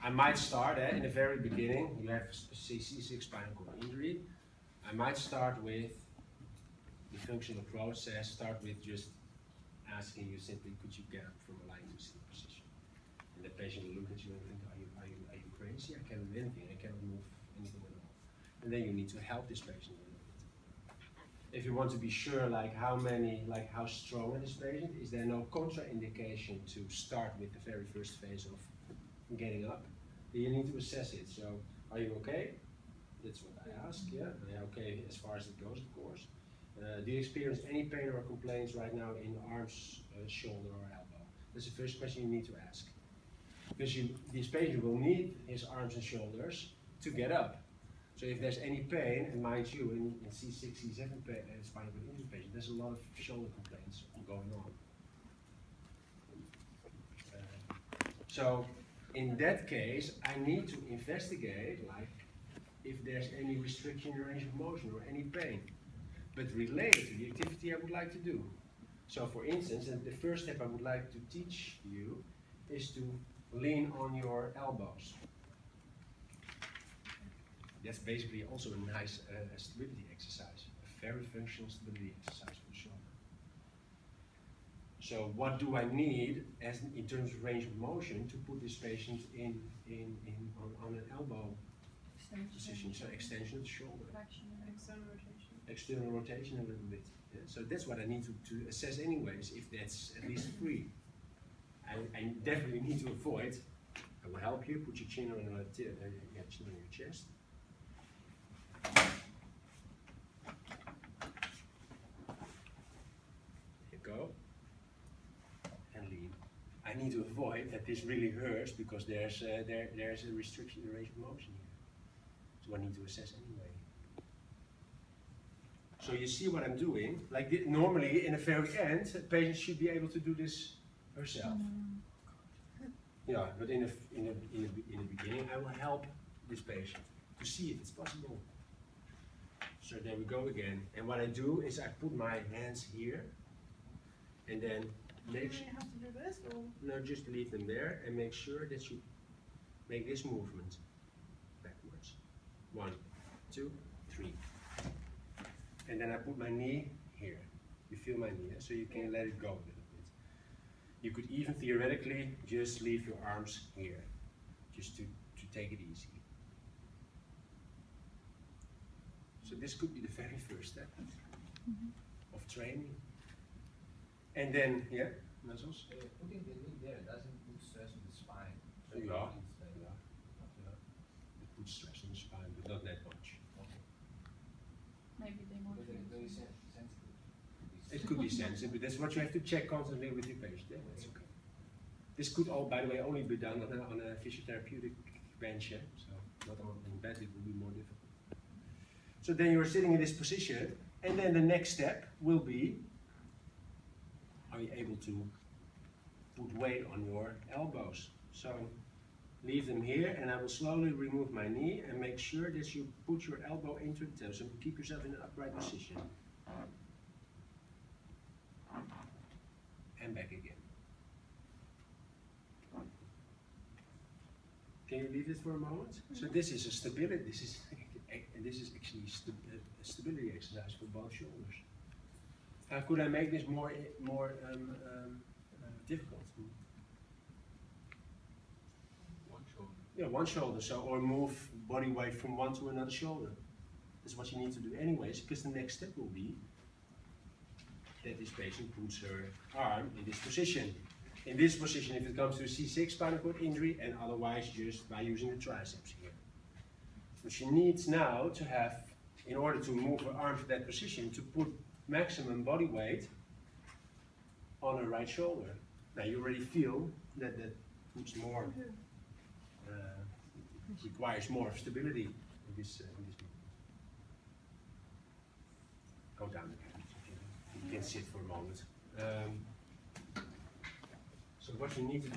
I might start in the very beginning. You have C6 spinal cord injury. I might start with the functional process. Start with just asking you simply, could you get up from a lying to sitting position? And the patient will look at you and think, are you crazy? I cannot do anything. I cannot move anything at all. And then you need to help this patient a little bit. If you want to be sure, like how strong is this patient, is there no contraindication to start with the very first phase of getting up? Then you need to assess it. So, are you okay? That's what I ask. Yeah, okay as far as it goes, of course. Do you experience any pain or complaints right now in arms, shoulder, or elbow? That's the first question you need to ask. Because this patient will need his arms and shoulders to get up. So if there's any pain, and mind you, in C6, C7 spinal cord injury patient, there's a lot of shoulder complaints going on. So in that case, I need to investigate, like, if there's any restriction in range of motion or any pain, but related to the activity I would like to do. So for instance, and the first step I would like to teach you is to lean on your elbows. That's basically also a nice stability exercise, a very functional stability exercise for the shoulder. So what do I need in terms of range of motion to put this patient on an elbow position? So extension of the shoulder. External rotation. External rotation a little bit. Yeah? So that's what I need to assess anyways, if that's at least 3. I definitely need to avoid, I will help you, put your chin on your chest. Here you go. And lean. I need to avoid that this really hurts because there's a restriction in range of motion here. So I need to assess anyway. So you see what I'm doing? Like normally in the very end, a patient should be able to do this herself. Yeah, but in the beginning, I will help this patient to see if it's possible. So there we go again. And what I do is I put my hands here, and then make sure. Do you have to do this, or? No, just leave them there and make sure that you make this movement backwards. 1, 2, 3. And then I put my knee here. You feel my knee, so you can let it go a little bit. You could even theoretically just leave your arms here, just to take it easy. So this could be the very first step of training. And then, yeah, muscles? Putting the knee there doesn't put stress on the spine. So Yeah. yeah. It puts stress on the spine, but not that much. Okay. Maybe they want But to. they're very sensitive. It could be sensitive, but that's what you have to check constantly with your patient. Yeah, that's okay. This could all, by the way, only be done on a physiotherapeutic bench, yeah? So not on in bed, it will be more difficult. So then you're sitting in this position, and then the next step will be, are you able to put weight on your elbows? So leave them here, and I will slowly remove my knee and make sure that you put your elbow into the toe. So keep yourself in an upright position. And back again. Can you leave this for a moment? So this is a stability. This is actually a stability exercise for both shoulders. How could I make this more difficult? One shoulder. Yeah, one shoulder. So or move body weight from one to another shoulder. That's what you need to do anyways, because the next step will be that this patient puts her arm in this position. In this position, if it comes to a C6 spinal cord injury, and otherwise just by using the triceps here. So she needs now to have, in order to move her arm to that position, to put maximum body weight on her right shoulder. Now you already feel that that puts more, requires more stability in this movement. Go down again. You can sit for a moment. So what you need to do